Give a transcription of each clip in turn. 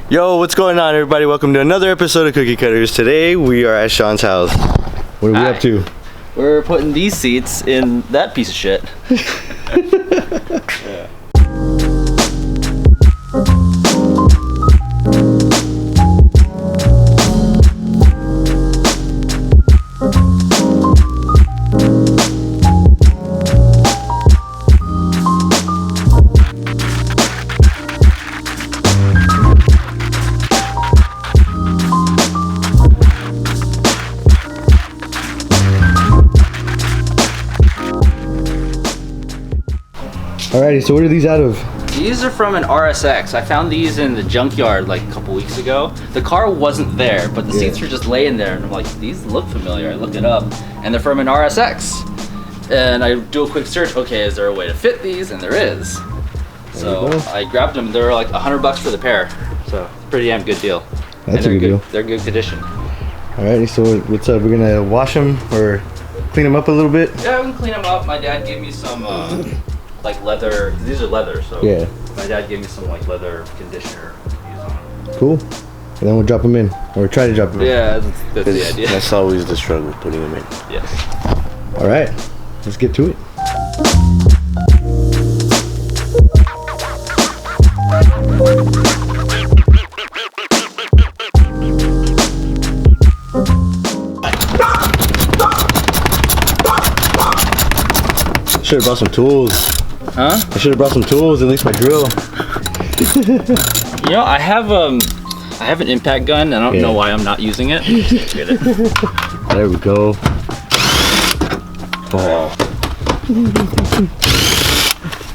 Yo, what's going on, everybody? Welcome to another episode of Cookie Cutters. Today we are at Sean's house. What are we up to? We're putting these seats in that piece of shit. Yeah. Alrighty, so what are these out of? These are from an RSX. I found these in the junkyard like a couple weeks ago. The car wasn't there, but the seats were just laying there, and I'm like, these look familiar. I looked it up, and they're from an RSX. And I do a quick search. Okay, is there a way to fit these? And there is. So I grabbed them. They were like $100 for the pair. So pretty damn good deal. That's a good deal. They're good condition. Alrighty, so what's up? We're gonna wash them or clean them up a little bit? Yeah, we can clean them up. My dad gave me some like leather. These are leather, so yeah. My dad gave me some like leather conditioner to use on them. Cool. And then we'll drop them in, or try to drop them in. Yeah, that's the idea. That's always the struggle, putting them in. Yes. All right, let's get to it. Should have brought some tools. Huh? I should have brought some tools, at least my drill. You know, I have an impact gun. I don't know why I'm not using it. Get it. There we go. Oh.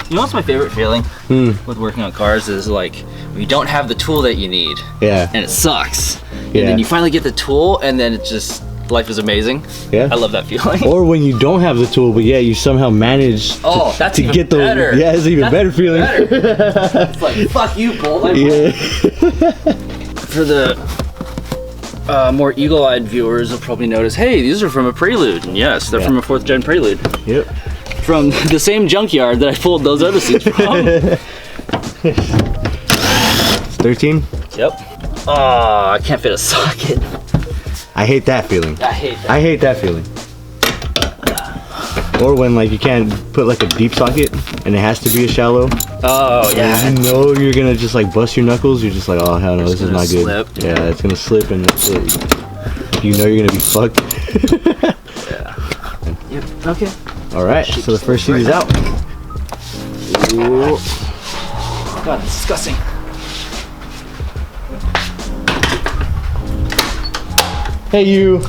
You know what's my favorite feeling with working on cars is like when you don't have the tool that you need. Yeah. And it sucks. And then you finally get the tool, and then it just life is amazing. Yeah. I love that feeling. Or when you don't have the tool, but you somehow manage to get those. Better. Yeah, it's even better feeling. It's like, fuck you, Bolt. Yeah. For the more eagle-eyed viewers, will probably notice, hey, these are from a Prelude. And yes, they're from a 4th gen Prelude. Yep. From the same junkyard that I pulled those other seats from. It's 13? Yep. Oh, I can't fit a socket. I hate that feeling. I hate that. I hate that feeling. Or when like you can't put like a deep socket and it has to be a shallow. Oh yeah. You know you're gonna just like bust your knuckles. You're just like, oh hell no, this is not good. Slip. Yeah, it's gonna slip and you know you're gonna be fucked. Yeah. Yep. Okay. All right. So the first seat is out. Ooh. God, it's disgusting. Hey you,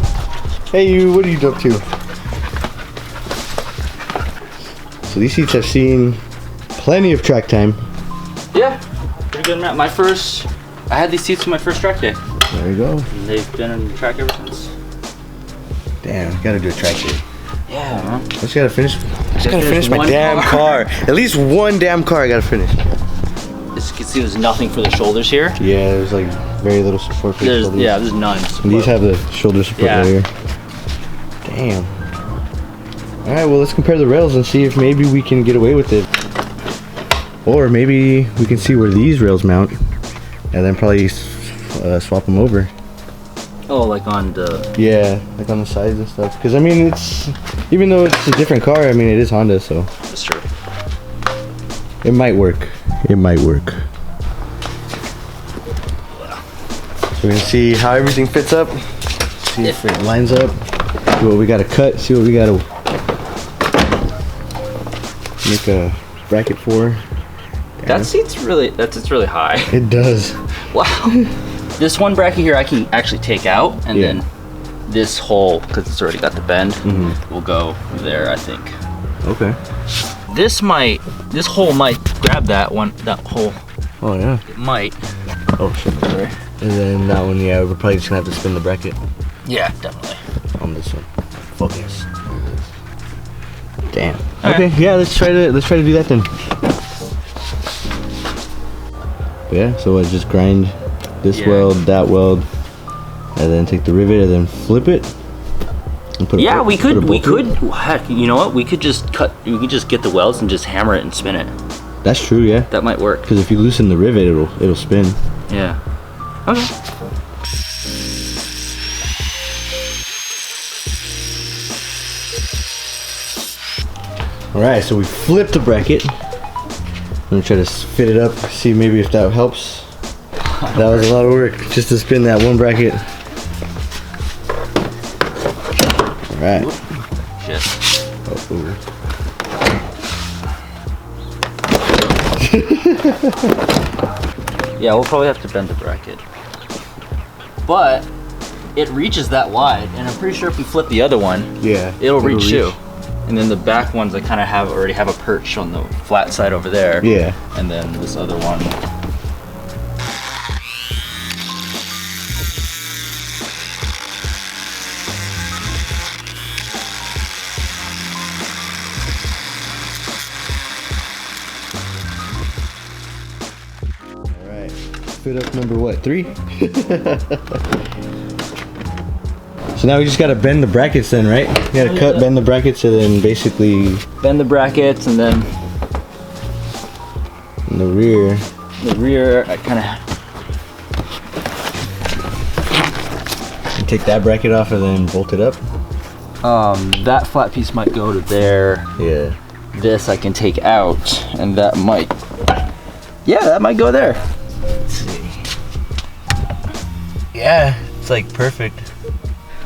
what are you up to? So these seats have seen plenty of track time. Yeah, pretty good amount. I had these seats for my first track day. There you go. And they've been on the track ever since. Damn, gotta do a track day. Yeah, man. I just gotta finish my damn car. At least one damn car I gotta finish. As you can see, there's nothing for the shoulders here. Yeah, there's like very little support for the shoulders. Yeah, there's none. And these have the shoulder support right here. Damn. Alright, well let's compare the rails and see if maybe we can get away with it. Or maybe we can see where these rails mount and then probably swap them over. Oh, like on the... Yeah, like on the sides and stuff. Because I mean, even though it's a different car, I mean it is Honda, so... That's true. It might work. It might work. So we're gonna see how everything fits up. See if it lines up. See what we gotta cut. See what we gotta make a bracket for. That seat's really high. It does. Wow. This one bracket here I can actually take out, and then this hole, because it's already got the bend, will go there, I think. Okay. This hole might grab that hole. Oh yeah. It might. Oh shit, sorry. And then that one, yeah, we're probably just gonna have to spin the bracket. Yeah, definitely. On this one. Focus. Damn. Okay, yeah, let's try to do that then. Yeah, so I just grind this weld, that weld, and then take the rivet and then flip it. And put we could. Heck, you know what? We could just get the welds and just hammer it and spin it. That's true, yeah. That might work. Because if you loosen the rivet, it'll spin. Yeah. Okay. Alright, so we flipped the bracket. I'm gonna try to fit it up, see maybe if that helps. That was a lot of work just to spin that one bracket. Alright. Shit. Yeah, we'll probably have to bend the bracket. But it reaches that wide, and I'm pretty sure if we flip the other one, yeah, it'll reach too. And then the back ones, I kind of already have a perch on the flat side over there. Yeah. And then this other one. Alright, fit up number what, 3? So now we just gotta bend the brackets then, right? We gotta cut, bend the brackets, and then basically... Bend the brackets, and then... in the rear. The rear, I kind of... Take that bracket off and then bolt it up? That flat piece might go to there. Yeah. This I can take out, and that might... Yeah, that might go there. Let's see. Yeah, it's like perfect.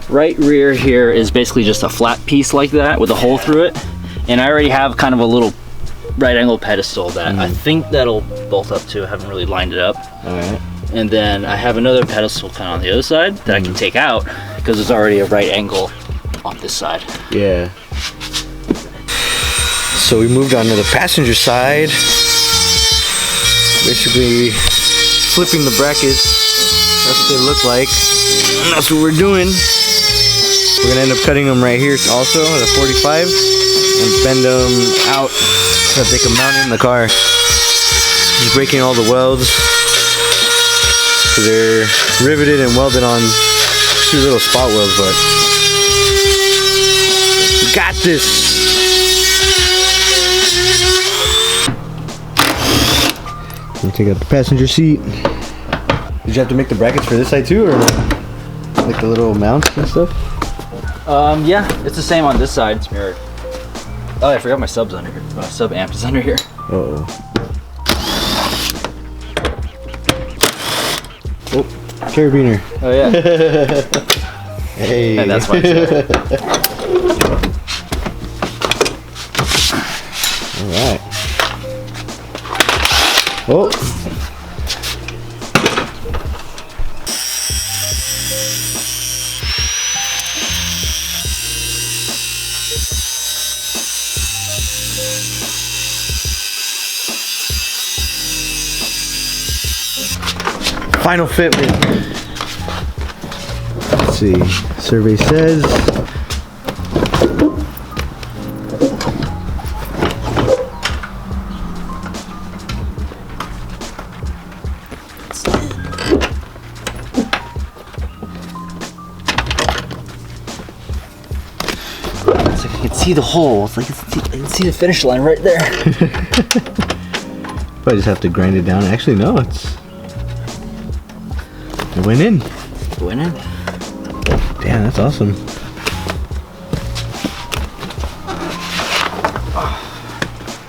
Right rear here is basically just a flat piece like that with a hole through it, and I already have kind of a little right angle pedestal that I think that'll bolt up to. I haven't really lined it up. Alright. And then I have another pedestal kind of on the other side that I can take out because there's already a right angle on this side. Yeah. So we moved on to the passenger side. Basically flipping the brackets. That's what they look like. And that's what we're doing. We're gonna end up cutting them right here also at a 45 and bend them out so that they can mount in the car. Just breaking all the welds. So they're riveted and welded on 2 little spot welds, but we got this. We'll take out the passenger seat. Did you have to make the brackets for this side too, or like the little mounts and stuff? Yeah, it's the same on this side. It's mirrored. Oh, I forgot my sub's under here. My sub amp is under here. Uh-oh. Oh, carabiner. Oh yeah. Hey. And that's why. All right. Oh. Final fitment. Let's see. Survey says It's like I can see the hole. It's like I can see the finish line right there. I just have to grind it down. Actually, no, it went in. Went in. Damn, that's awesome.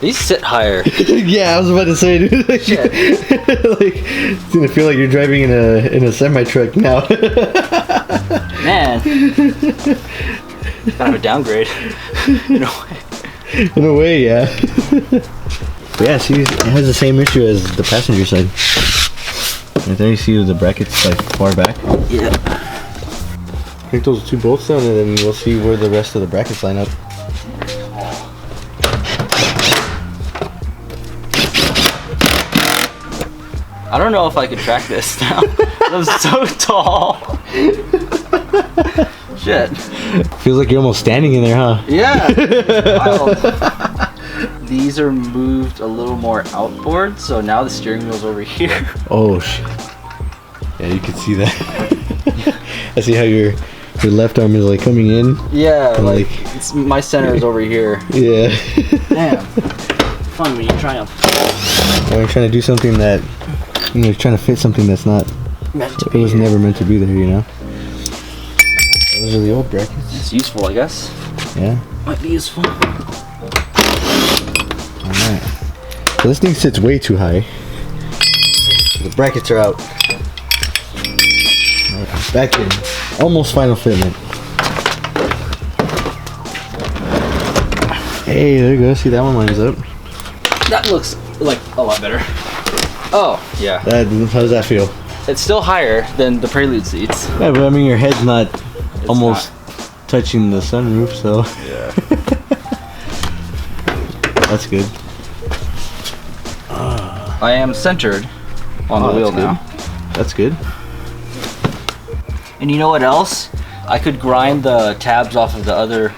These sit higher. Yeah, I was about to say, dude. Like, it's gonna feel like you're driving in a semi truck now. Man. Kind of a downgrade. In a way. In a way, yeah. But yeah, see, it has the same issue as the passenger side. Right there, you see the brackets like far back. Yeah. Take those 2 bolts down, and then we'll see where the rest of the brackets line up. I don't know if I can track this now. I'm so tall. Shit. Feels like you're almost standing in there, huh? Yeah. Wild. These are moved a little more outboard, so now the steering wheel's over here. Oh shit. Yeah, you can see that. I see how your left arm is like coming in. Yeah, like it's, my center is over here. Yeah. Damn. Fun when you try them. Well, you're trying to do something that, you know, you're trying to fit something that's not Meant to It be was here. never meant to be there, you know? Those are the old brackets. It's useful, I guess. Yeah. Might be useful. Alright. So this thing sits way too high. The brackets are out. Alright, back in. Almost final fitment. Hey, there you go. See, that one lines up. That looks like a lot better. Oh, yeah. How does that feel? It's still higher than the Prelude seats. Yeah, but I mean, your head's not almost touching the sunroof, so. Yeah. That's good. I am centered on the wheel now. That's good. And you know what else? I could grind the tabs off of the other,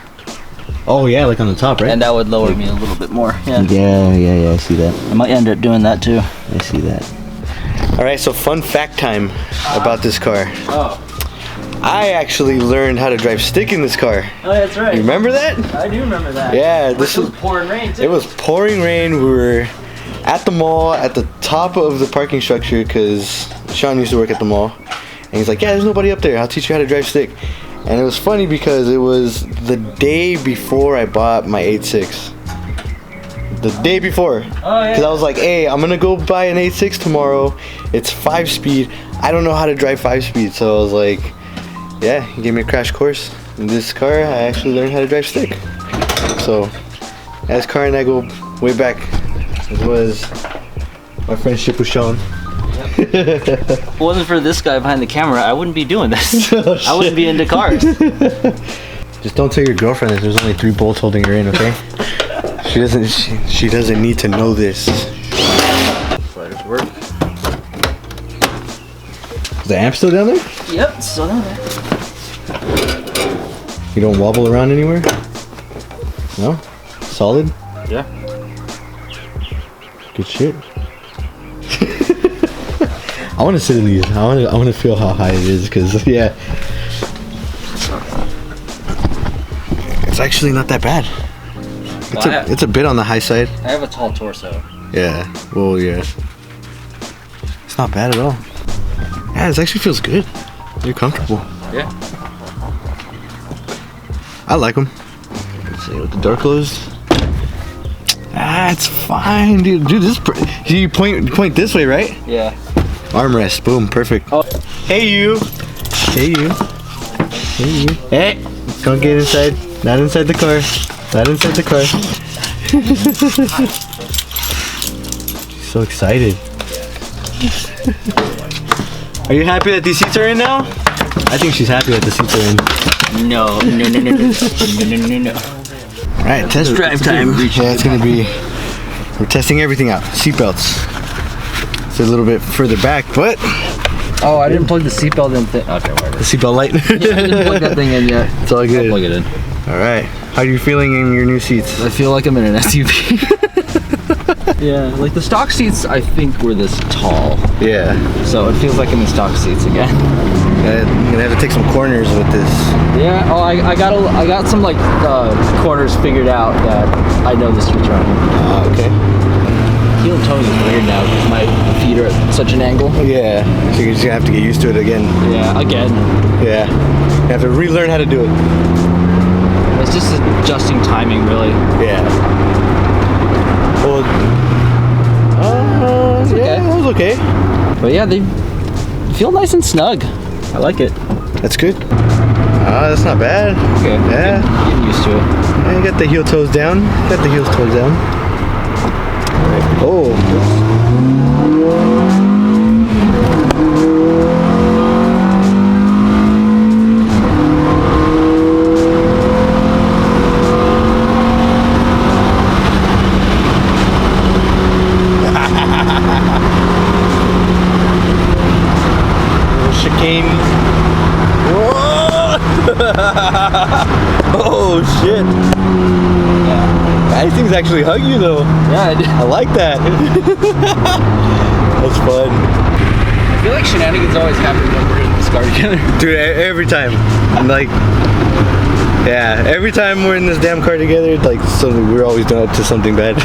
Oh yeah, like on the top, right? and that would lower me a little bit more. Yeah. Yeah, I see that. I might end up doing that too. I see that. Alright, so fun fact time about this car. Oh. I actually learned how to drive stick in this car. Oh, that's right. You remember that? I do remember that. Yeah, This was pouring rain too. It was pouring rain. We were at the mall at the top of the parking structure because Sean used to work at the mall. And he's like, yeah, there's nobody up there. I'll teach you how to drive stick. And it was funny because it was the day before I bought my 8.6. The day before. Oh, yeah. Because I was like, hey, I'm going to go buy an 8.6 tomorrow. It's 5-speed. I don't know how to drive 5-speed. So I was like, yeah, he gave me a crash course. In this car, I actually learned how to drive stick. So, this car and I go way back. It was my friendship with Sean. If it wasn't for this guy behind the camera, I wouldn't be doing this. Oh, I wouldn't be into cars. Just don't tell your girlfriend that there's only 3 bolts holding her in, okay? She doesn't need to know this. Sliders work. Is the amp still down there? Yep, it's still down there. You don't wobble around anywhere? No? Solid? Yeah. Good shit. I want to sit in these. I want to feel how high it is because yeah, it's actually not that bad. It's a bit on the high side. I have a tall torso. Yeah. Well, yeah. It's not bad at all. Yeah, it actually feels good. You're comfortable. Yeah. I like them. Let's see with the door closed. Ah, it's fine, dude. Dude, this. You point this way, right? Yeah. Armrest, boom, perfect. Oh. Hey you. Hey you. Hey you. Hey, don't get inside. Not inside the car. Not inside the car. She's so excited. Are you happy that these seats are in now? I think she's happy that the seats are in. No. Alright, test drive time. Yeah, it's gonna be. We're testing everything out. Seatbelts. It's a little bit further back, but Oh, I didn't plug the seatbelt in. Okay, whatever. the seatbelt light. Yeah, I didn't plug that thing in yet. It's all I'll good. plug it in. Alright. How are you feeling in your new seats? I feel like I'm in an SUV. Yeah, like the stock seats I think were this tall. Yeah. So it feels like I'm in stock seats again. You're gonna have to take some corners with this. Yeah, oh I got some like corners figured out that I know the streets around here. Okay. Heel toes is weird now because my feet are at such an angle. Yeah. So you're just gonna have to get used to it again. Yeah, again. Yeah. You have to relearn how to do it. It's just adjusting timing, really. Yeah. Well, yeah, that was okay. But yeah, they feel nice and snug. I like it. That's good. That's not bad. Okay. Yeah. Getting used to it. Yeah, you got the heel toes down. Got the heel toes down. Oh. Chicane. Whoa! Oh shit! Yeah. These things actually hug you though. Yeah, I like that. That's fun. I feel like shenanigans always happen when we're in this car together. Dude, every time. I'm like, yeah, every time we're in this damn car together, like, we're always up to something bad.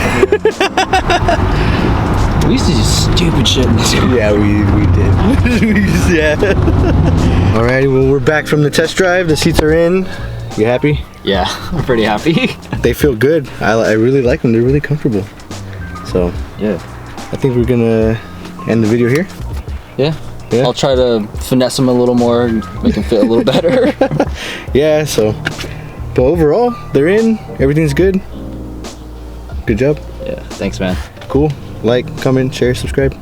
We used to do stupid shit in this car. Yeah, we did. Yeah. Alrighty, well, we're back from the test drive. The seats are in. You happy? Yeah, I'm pretty happy. They feel good. I really like them. They're really comfortable. So, Yeah. I think we're gonna end the video here. Yeah. Yeah. I'll try to finesse them a little more and make them fit a little better. Yeah, so, but overall, they're in. Everything's good. Good job. Yeah, thanks, man. Cool. Like, comment, share, subscribe.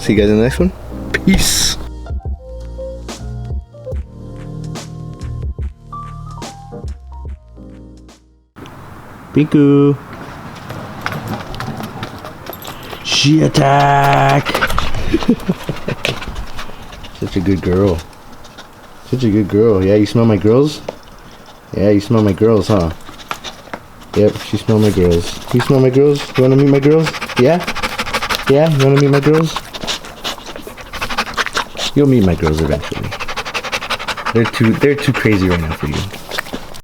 See you guys in the next one. Peace. Pinku. She attack. Such a good girl. Such a good girl. Yeah, you smell my girls? Yeah, you smell my girls, huh? Yep, she smell my girls. You smell my girls? You wanna meet my girls? Yeah? Yeah? You wanna meet my girls? You'll meet my girls eventually. They're too crazy right now for you.